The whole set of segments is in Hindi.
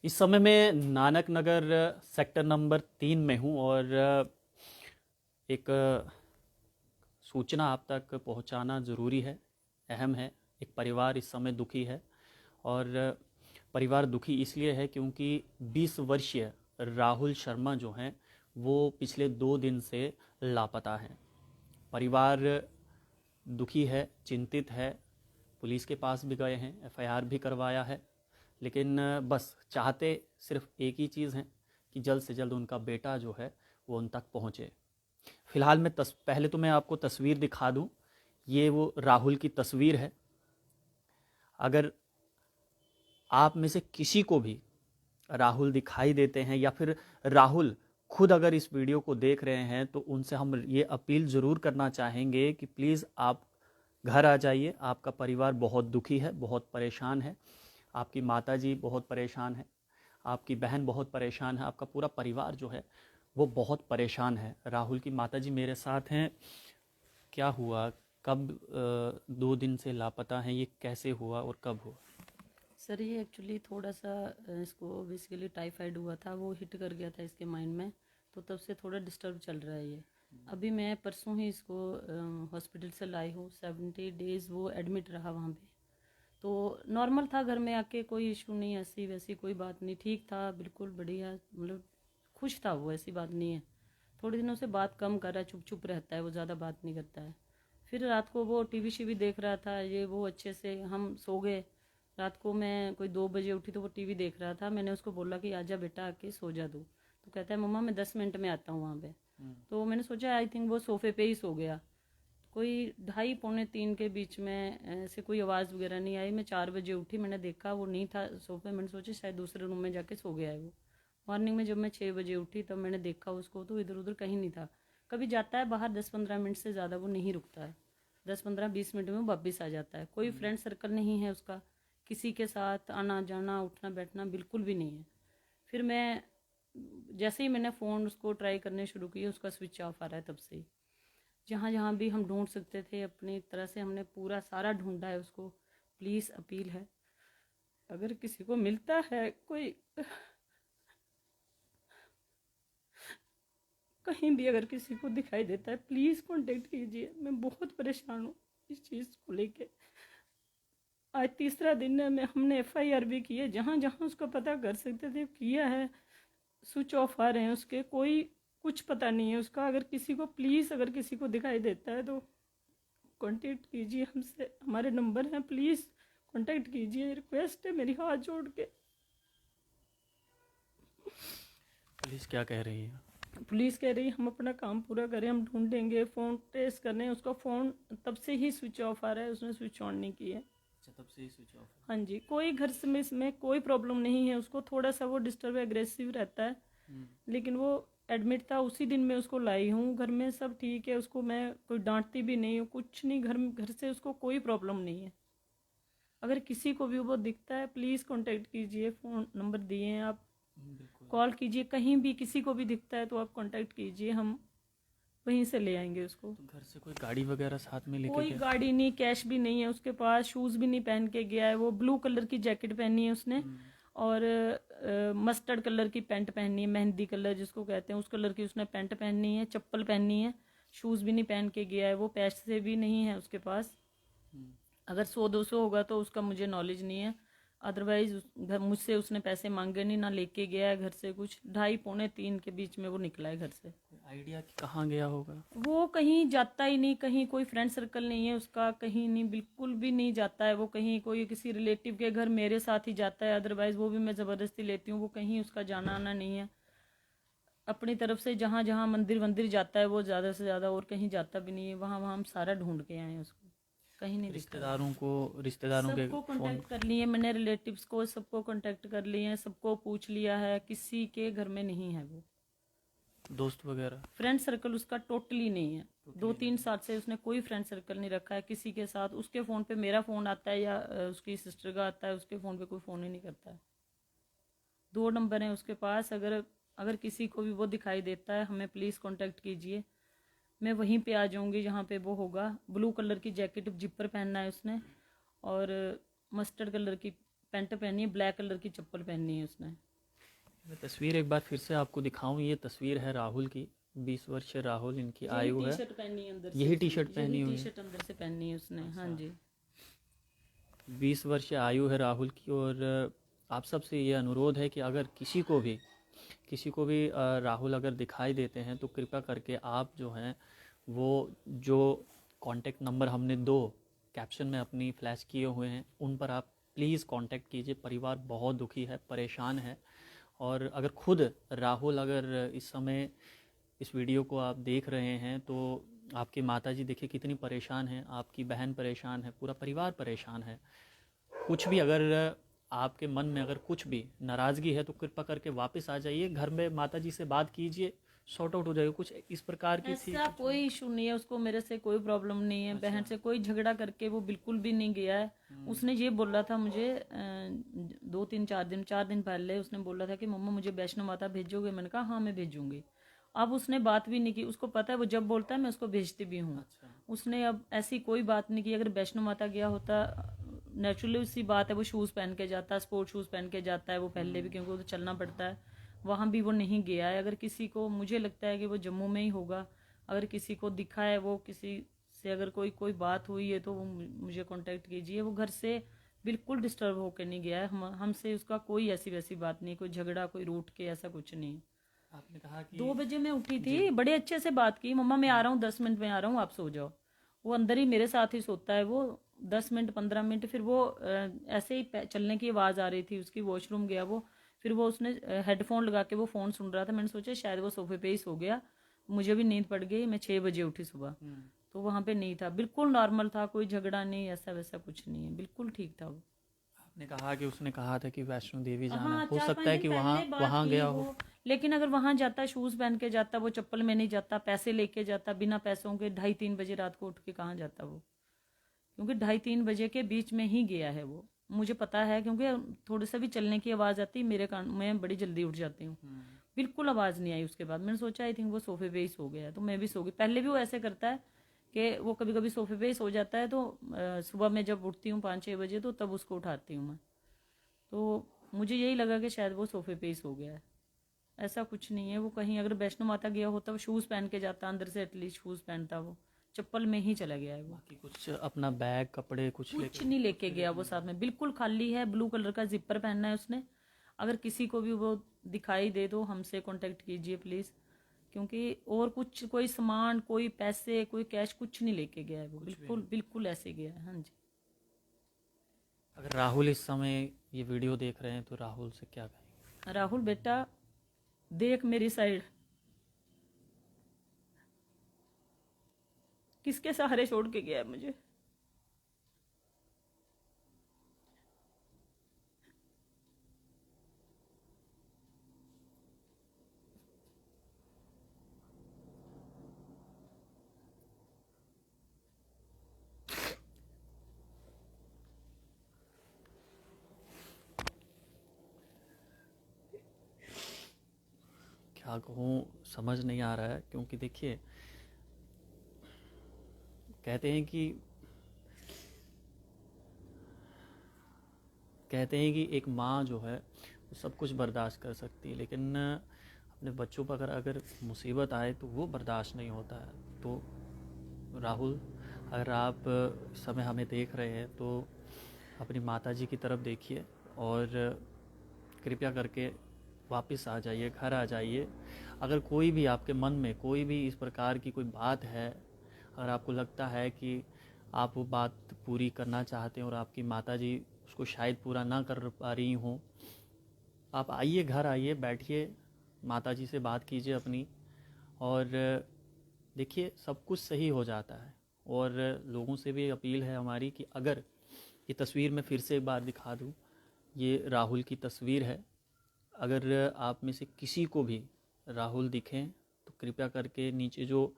इस समय मैं नानक नगर सेक्टर नंबर 3 में हूँ और एक सूचना आप तक पहुँचाना ज़रूरी है, अहम है। एक परिवार इस समय दुखी है और परिवार दुखी इसलिए है क्योंकि 20 वर्षीय राहुल शर्मा जो हैं वो पिछले 2 दिन से लापता हैं। परिवार दुखी है, चिंतित है, पुलिस के पास भी गए हैं, एफआईआर भी करवाया है, लेकिन बस चाहते सिर्फ एक ही चीज़ है कि जल्द से जल्द उनका बेटा जो है वो उन तक पहुँचे। फ़िलहाल मैं पहले तो मैं आपको तस्वीर दिखा दूं। ये वो राहुल की तस्वीर है। अगर आप में से किसी को भी राहुल दिखाई देते हैं या फिर राहुल खुद अगर इस वीडियो को देख रहे हैं तो उनसे हम ये अपील ज़रूर करना चाहेंगे कि प्लीज़ आप घर आ जाइए। आपका परिवार बहुत दुखी है, बहुत परेशान है। आपकी माताजी बहुत परेशान है, आपकी बहन बहुत परेशान है, आपका पूरा परिवार जो है वो बहुत परेशान है। राहुल की माताजी मेरे साथ हैं। क्या हुआ, कब 2 दिन से लापता हैं, ये कैसे हुआ और कब हुआ? सर ये एक्चुअली थोड़ा सा इसको बेसिकली टाइफाइड हुआ था, वो हिट कर गया था इसके माइंड में, तो तब से थोड़ा डिस्टर्ब चल रहा है ये। अभी मैं परसों ही इसको हॉस्पिटल से लाई हूँ। 70 डेज़ वो एडमिट रहा वहाँ पे। तो नॉर्मल था, घर में आके कोई इशू नहीं, ऐसी वैसी कोई बात नहीं, ठीक था, बिल्कुल बढ़िया, मतलब खुश था वो, ऐसी बात नहीं है। थोड़े दिनों से बात कम कर रहा है, चुप चुप रहता है वो, ज़्यादा बात नहीं करता है। फिर रात को वो टीवी शीवी देख रहा था, ये वो अच्छे से, हम सो गए। रात को मैं कोई 2 बजे उठी तो वो टीवी देख रहा था। मैंने उसको बोला कि आजा बेटा, आके सो जा दो। तो कहता है मम्मा मैं 10 मिनट में आता हूँ वहाँ पे। तो मैंने सोचा आई थिंक वो सोफे पे ही सो गया। कोई 2:30 पौने 3 के बीच में ऐसे कोई आवाज़ वगैरह नहीं आई। मैं 4 बजे उठी, मैंने देखा वो नहीं था सोफे। मैंने सोचा शायद दूसरे रूम में जाके सो गया है वो। मॉर्निंग में जब मैं 6 बजे उठी तब मैंने देखा उसको, तो इधर उधर कहीं नहीं था। कभी जाता है बाहर 10-15 मिनट से ज़्यादा वो नहीं रुकता है, 10-15-20 मिनट में वो वापिस आ जाता है। कोई फ्रेंड सर्कल नहीं है उसका, किसी के साथ आना जाना उठना बैठना बिल्कुल भी नहीं है। फिर मैं जैसे ही मैंने फ़ोन उसको ट्राई करने शुरू किए, उसका स्विच ऑफ आ रहा है तब से ही। जहाँ जहाँ भी हम ढूंढ सकते थे अपनी तरह से हमने पूरा सारा ढूंढा है उसको। प्लीज़ अपील है, अगर किसी को मिलता है कोई, कहीं भी अगर किसी को दिखाई देता है प्लीज़ कांटेक्ट कीजिए। मैं बहुत परेशान हूँ इस चीज़ को लेके। आज तीसरा दिन है, मैं हमने एफआईआर भी की है, जहाँ जहाँ उसका पता कर सकते थे किया है। स्विच ऑफ आ रहे हैं उसके, कोई कुछ पता नहीं है उसका। अगर किसी को प्लीज़, अगर किसी को दिखाई देता है तो कांटेक्ट कीजिए हमसे, हमारे नंबर हैं, प्लीज़ कांटेक्ट कीजिए, रिक्वेस्ट है मेरी हाथ जोड़ के। पुलिस क्या कह रही है? पुलिस कह रही है हम अपना काम पूरा करें, हम ढूंढेंगे, फ़ोन ट्रेस कर रहे हैं। उसका फ़ोन तब से ही स्विच ऑफ आ रहा है, उसने स्विच ऑन नहीं किया है। अच्छा, तब से ही स्विच ऑफ है। हाँ जी, कोई घर से में इसमें कोई प्रॉब्लम नहीं है उसको। थोड़ा सा वो डिस्टर्ब एग्रेसिव रहता है, हम्म। लेकिन वो एडमिट था उसी दिन मैं उसको लाई हूँ। घर में सब ठीक है, उसको मैं कोई डांटती भी नहीं हूँ, कुछ नहीं। घर घर से उसको कोई प्रॉब्लम नहीं है। अगर किसी को भी वो दिखता है प्लीज़ कांटेक्ट कीजिए, फ़ोन नंबर दिए हैं आप, बिल्कुल। कॉल कीजिए। कहीं भी किसी को भी दिखता है तो आप कांटेक्ट कीजिए, हम वहीं से ले आएंगे उसको। तो घर से कोई गाड़ी वगैरह साथ में लेके कोई गया? गाड़ी नहीं, कैश भी नहीं है उसके पास, शूज़ भी नहीं पहन के गया है वो। ब्लू कलर की जैकेट पहनी है उसने, हम्म। और मस्टर्ड कलर की पैंट पहनी है, मेहंदी कलर जिसको कहते हैं, उस कलर की उसने पैंट पहनी है, चप्पल पहनी है। शूज़ भी नहीं पहन के गया है वो, पैसे भी नहीं है उसके पास। हम्म। अगर 100-200 होगा तो उसका मुझे नॉलेज नहीं है। अदरवाइज घर मुझसे उसने पैसे मांगे नहीं, ना लेके गया है घर से कुछ। 2:30 पौने 3 के बीच में वो निकला है घर से। कोई आइडिया कि कहाँ गया होगा? वो कहीं जाता ही नहीं, कहीं कोई फ्रेंड सर्कल नहीं है उसका, कहीं नहीं, बिल्कुल भी नहीं जाता है वो कहीं। कोई किसी रिलेटिव के घर मेरे साथ ही जाता है, अदरवाइज वो भी मैं ज़बरदस्ती लेती हूँ। वो कहीं उसका जाना आना नहीं है। अपनी तरफ से जहाँ जहाँ मंदिर वंदिर जाता है वो, ज़्यादा से ज़्यादा, और कहीं जाता भी नहीं है। वहाँ वहाँ हम सारा ढूंढ के आए हैं उसको, कहीं नहीं दिखा वो। रिश्तेदारों के सबको फ़ोन? कांटेक्ट कर लिए मैंने, रिलेटिव्स को सबको कांटेक्ट कर लिए हैं, सबको पूछ लिया है, किसी के घर में नहीं है वो। दोस्त वगैरह? फ्रेंड सर्कल उसका टोटली नहीं है। दो टोटली नहीं तीन है। साल से उसने कोई फ्रेंड सर्कल नहीं रखा है किसी के साथ। उसके फ़ोन पे मेरा फ़ोन आता है या उसकी सिस्टर का आता है, उसके फ़ोन पे कोई फ़ोन ही नहीं करता है। 2 नंबर हैं उसके पास। अगर अगर किसी को भी वो दिखाई देता है हमें प्लीज़ कांटेक्ट कीजिए। मैं वहीं पे आ जाऊंगी जहाँ पे वो होगा। ब्लू कलर की जैकेट जिपर पहनना है उसने, और मस्टर्ड कलर की पैंट पहनी है, ब्लैक कलर की चप्पल पहनी है उसने। मैं तस्वीर एक बार फिर से आपको दिखाऊं। ये तस्वीर है राहुल की, 20 वर्षीय राहुल इनकी यही आयु टी है। शर्ट पहनी है अंदर से यही टी उसने, शर्ट पहनी यही टी हुई है। शर्ट अंदर से पहनी है उसने। हाँ जी। 20 वर्षीय आयु है राहुल की। और आप सबसे ये अनुरोध है कि अगर किसी को भी राहुल अगर दिखाई देते हैं तो कृपया करके आप जो हैं वो जो कांटेक्ट नंबर हमने दो कैप्शन में अपनी फ्लैश किए हुए हैं उन पर आप प्लीज़ कांटेक्ट कीजिए। परिवार बहुत दुखी है, परेशान है। और अगर खुद राहुल अगर इस समय इस वीडियो को आप देख रहे हैं तो आपकी माताजी देखिए कितनी परेशान है, आपकी बहन परेशान है, पूरा परिवार परेशान है। कुछ भी अगर आपके मन में अगर कुछ भी नाराज़गी है तो कृपा करके वापस आ जाइए घर में, माताजी से बात कीजिए, सॉर्ट आउट हो जाएगा। कुछ इस प्रकार की थी ऐसा कोई इशू नहीं है उसको, मेरे से कोई प्रॉब्लम नहीं है। बहन से कोई झगड़ा करके वो बिल्कुल भी नहीं गया है। उसने ये बोला था मुझे 4 दिन पहले उसने बोला था कि मम्मा मुझे वैष्णो माता भेजोगे। मैंने कहा हाँ मैं भेजूंगी। अब उसने बात भी नहीं की। उसको पता है वो जब बोलता है मैं उसको भेजती भी हूँ। उसने अब ऐसी कोई बात नहीं की। अगर वैष्णो माता गया होता, नेचुरली उसी बात है, वो शूज़ पहन के जाता है, स्पोर्ट शूज़ पहन के जाता है वो पहले भी, क्योंकि वो तो चलना पड़ता है। वहाँ भी वो नहीं गया है। अगर किसी को, मुझे लगता है कि वो जम्मू में ही होगा। अगर किसी को दिखा है, वो किसी से अगर कोई कोई बात हुई है तो वो मुझे कांटेक्ट कीजिए। वो घर से बिल्कुल डिस्टर्ब होकर नहीं गया है। हमसे उसका कोई ऐसी वैसी बात नहीं, कोई झगड़ा, कोई रूठ के ऐसा कुछ नहीं। आपने कहा कि 2 बजे मैं उठी थी, बड़े अच्छे से बात की, मम्मा मैं आ रहा हूँ, 10 मिनट में आ रहा हूँ, आप सो जाओ। वो अंदर ही मेरे साथ ही सोता है वो। 10 मिनट 15 मिनट फिर वो ऐसे ही चलने की आवाज़ आ रही थी उसकी, वॉशरूम गया वो। फिर वो उसने हेडफोन लगा के वो फ़ोन सुन रहा था। मैंने सोचा शायद वो सोफे पे ही सो गया। मुझे भी नींद पड़ गई। मैं 6 बजे उठी सुबह, तो वहाँ पे नहीं था, बिल्कुल नॉर्मल था, कोई झगड़ा नहीं, ऐसा वैसा कुछ नहीं है, बिल्कुल ठीक था वो। आपने कहा कि उसने कहा था कि वैष्णो देवी जाना है, हाँ हो 4-5 सकता है दिन कि वहाँ पहले बात वहाँ की गया वो। हो। लेकिन अगर वहां जाता, शूज पहन के जाता, वो चप्पल में नहीं जाता, पैसे लेके जाता, बिना पैसों के 2:30-3 बजे रात को उठ के कहाँ जाता वो? क्योंकि 2:30-3 बजे के बीच में ही गया है वो, मुझे पता है। क्योंकि थोड़ी सा भी चलने की आवाज आती मेरे कान, मैं बड़ी जल्दी उठ जाती हूँ। बिल्कुल आवाज नहीं आई उसके बाद। मैंने सोचा आई थिंक वो सोफे पे ही सो गया है, तो मैं भी सो गई। पहले भी वो ऐसे करता है कि वो कभी कभी सोफे पे ही सो जाता है, तो सुबह मैं जब उठती हूँ 5-6 बजे तो तब उसको उठाती हूँ मैं। तो मुझे यही लगा कि शायद वो सोफे पे ही सो गया है। ऐसा कुछ नहीं है। वो कहीं अगर वैष्णो माता गया होता वो शूज़ पहन के जाता, अंदर से एटलीस्ट शूज़ पहनता। वो चप्पल में ही चला गया है वो। बाकी कुछ अपना बैग कपड़े कुछ कुछ लेकर? नहीं लेके गया वो साथ में, बिल्कुल खाली है। ब्लू कलर का जिपर पहनना है उसने। अगर किसी को भी वो दिखाई दे तो हमसे कांटेक्ट कीजिए प्लीज़। क्योंकि और कुछ, कोई सामान, कोई पैसे, कोई कैश, कुछ नहीं लेके गया है वो। बिल्कुल बिल्कुल ऐसे गया है। हाँ जी। अगर राहुल इस समय ये वीडियो देख रहे हैं तो राहुल से क्या कहेंगे? राहुल बेटा, देख मेरी साइड, किसके सहारे छोड़ के गया है मुझे। क्या कहूँ, समझ नहीं आ रहा है। क्योंकि देखिए, कहते हैं कि एक माँ जो है वो सब कुछ बर्दाश्त कर सकती है, लेकिन अपने बच्चों पर अगर मुसीबत आए तो वो बर्दाश्त नहीं होता है। तो राहुल, अगर आप इस समय हमें देख रहे हैं तो अपनी माताजी की तरफ देखिए और कृपया करके वापस आ जाइए, घर आ जाइए। अगर कोई भी आपके मन में कोई भी इस प्रकार की कोई बात है, अगर आपको लगता है कि आप वो बात पूरी करना चाहते हैं और आपकी माताजी उसको शायद पूरा ना कर पा रही हों, आप आइए, घर आइए, बैठिए, माताजी से बात कीजिए अपनी। और देखिए सब कुछ सही हो जाता है। और लोगों से भी अपील है हमारी कि अगर ये तस्वीर मैं फिर से एक बार दिखा दूँ, ये राहुल की तस्वीर है। अगर आप में से किसी को भी राहुल दिखें तो कृपया करके नीचे जो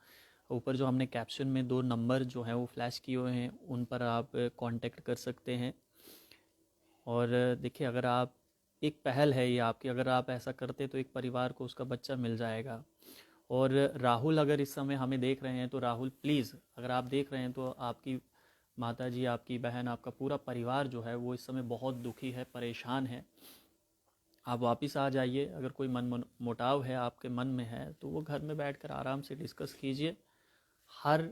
ऊपर जो हमने कैप्शन में 2 नंबर जो हैं वो फ्लैश किए हुए हैं उन पर आप कांटेक्ट कर सकते हैं। और देखिए, अगर आप, एक पहल है ये आपकी, अगर आप ऐसा करते तो एक परिवार को उसका बच्चा मिल जाएगा। और राहुल अगर इस समय हमें देख रहे हैं तो राहुल प्लीज़, अगर आप देख रहे हैं तो आपकी माताजी, आपकी बहन, आपका पूरा परिवार जो है वो इस समय बहुत दुखी है, परेशान है। आप वापस आ जाइए। अगर कोई मोटाव है आपके मन में है तो वो घर में बैठकर आराम से डिस्कस कीजिए। हर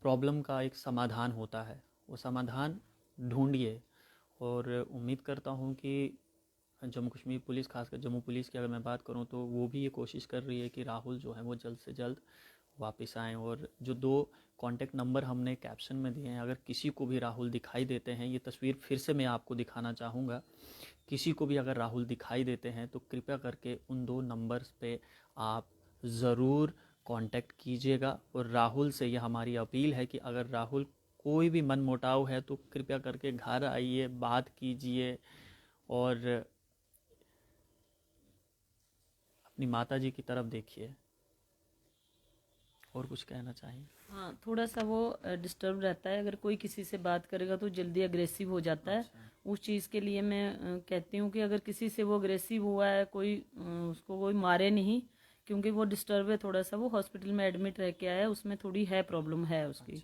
प्रॉब्लम का एक समाधान होता है, वो समाधान ढूंढिए। और उम्मीद करता हूँ कि जम्मू कश्मीर पुलिस, खासकर जम्मू पुलिस की अगर मैं बात करूँ तो वो भी ये कोशिश कर रही है कि राहुल जो है वो जल्द से जल्द वापस आएँ। और जो 2 कॉन्टैक्ट नंबर हमने कैप्शन में दिए हैं, अगर किसी को भी राहुल दिखाई देते हैं, ये तस्वीर फिर से मैं आपको दिखाना चाहूँगा, किसी को भी अगर राहुल दिखाई देते हैं तो कृपया करके उन 2 नंबर्स पे आप ज़रूर कांटेक्ट कीजिएगा। और राहुल से ये हमारी अपील है कि अगर राहुल कोई भी मन मुटाव है तो कृपया करके घर आइए, बात कीजिए और अपनी माता जी की तरफ देखिए। और कुछ कहना चाहिए? हाँ, थोड़ा सा वो डिस्टर्ब रहता है, अगर कोई किसी से बात करेगा तो जल्दी अग्रेसिव हो जाता है। उस चीज़ के लिए मैं कहती हूँ कि अगर किसी से वो अग्रेसिव हुआ है, कोई उसको कोई मारे नहीं, क्योंकि वो डिस्टर्ब है थोड़ा सा, वो हॉस्पिटल में एडमिट रह के आया है, उसमें थोड़ी है प्रॉब्लम है उसकी।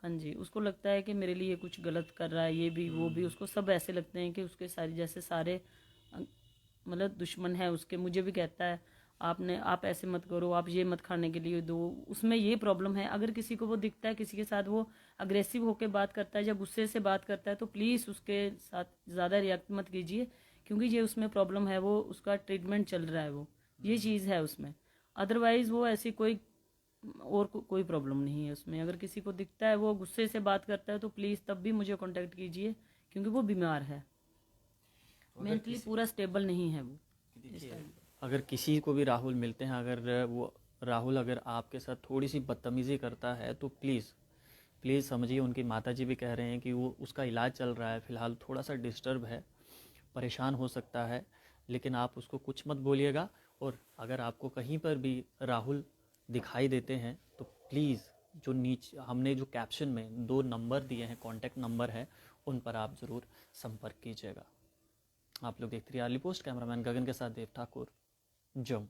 हाँ जी, उसको लगता है कि मेरे लिए कुछ गलत कर रहा है, ये भी वो भी, उसको सब ऐसे लगते हैं कि उसके सारे जैसे सारे मतलब दुश्मन है उसके। मुझे भी कहता है आप ऐसे मत करो, आप ये मत खाने के लिए दो। उसमें ये प्रॉब्लम है, अगर किसी को वो दिखता है किसी के साथ वो अग्रेसिव होकर बात करता है या गुस्से से बात करता है तो प्लीज़ उसके साथ ज़्यादा रिएक्ट मत कीजिए, क्योंकि ये उसमें प्रॉब्लम है, वो उसका ट्रीटमेंट चल रहा है, वो ये चीज़ है उसमें। अदरवाइज़ वो ऐसी कोई और कोई प्रॉब्लम नहीं है उसमें। अगर किसी को दिखता है वो गुस्से से बात करता है तो प्लीज़ तब भी मुझे कॉन्टेक्ट कीजिए, क्योंकि वो बीमार है, मेंटली पूरा स्टेबल नहीं है वो इस टाइम। अगर किसी को भी राहुल मिलते हैं, अगर वो राहुल अगर आपके साथ थोड़ी सी बदतमीज़ी करता है तो प्लीज़ समझिए। उनकी माताजी भी कह रहे हैं कि वो उसका इलाज चल रहा है, फ़िलहाल थोड़ा सा डिस्टर्ब है, परेशान हो सकता है, लेकिन आप उसको कुछ मत बोलिएगा। और अगर आपको कहीं पर भी राहुल दिखाई देते हैं तो प्लीज़ जो नीचे हमने जो कैप्शन में 2 नंबर दिए हैं, कॉन्टैक्ट नंबर है, उन पर आप ज़रूर संपर्क कीजिएगा। आप लोग देखते रहिए अर्ली पोस्ट। कैमरामैन गगन के साथ देव ठाकुर, जम्मू।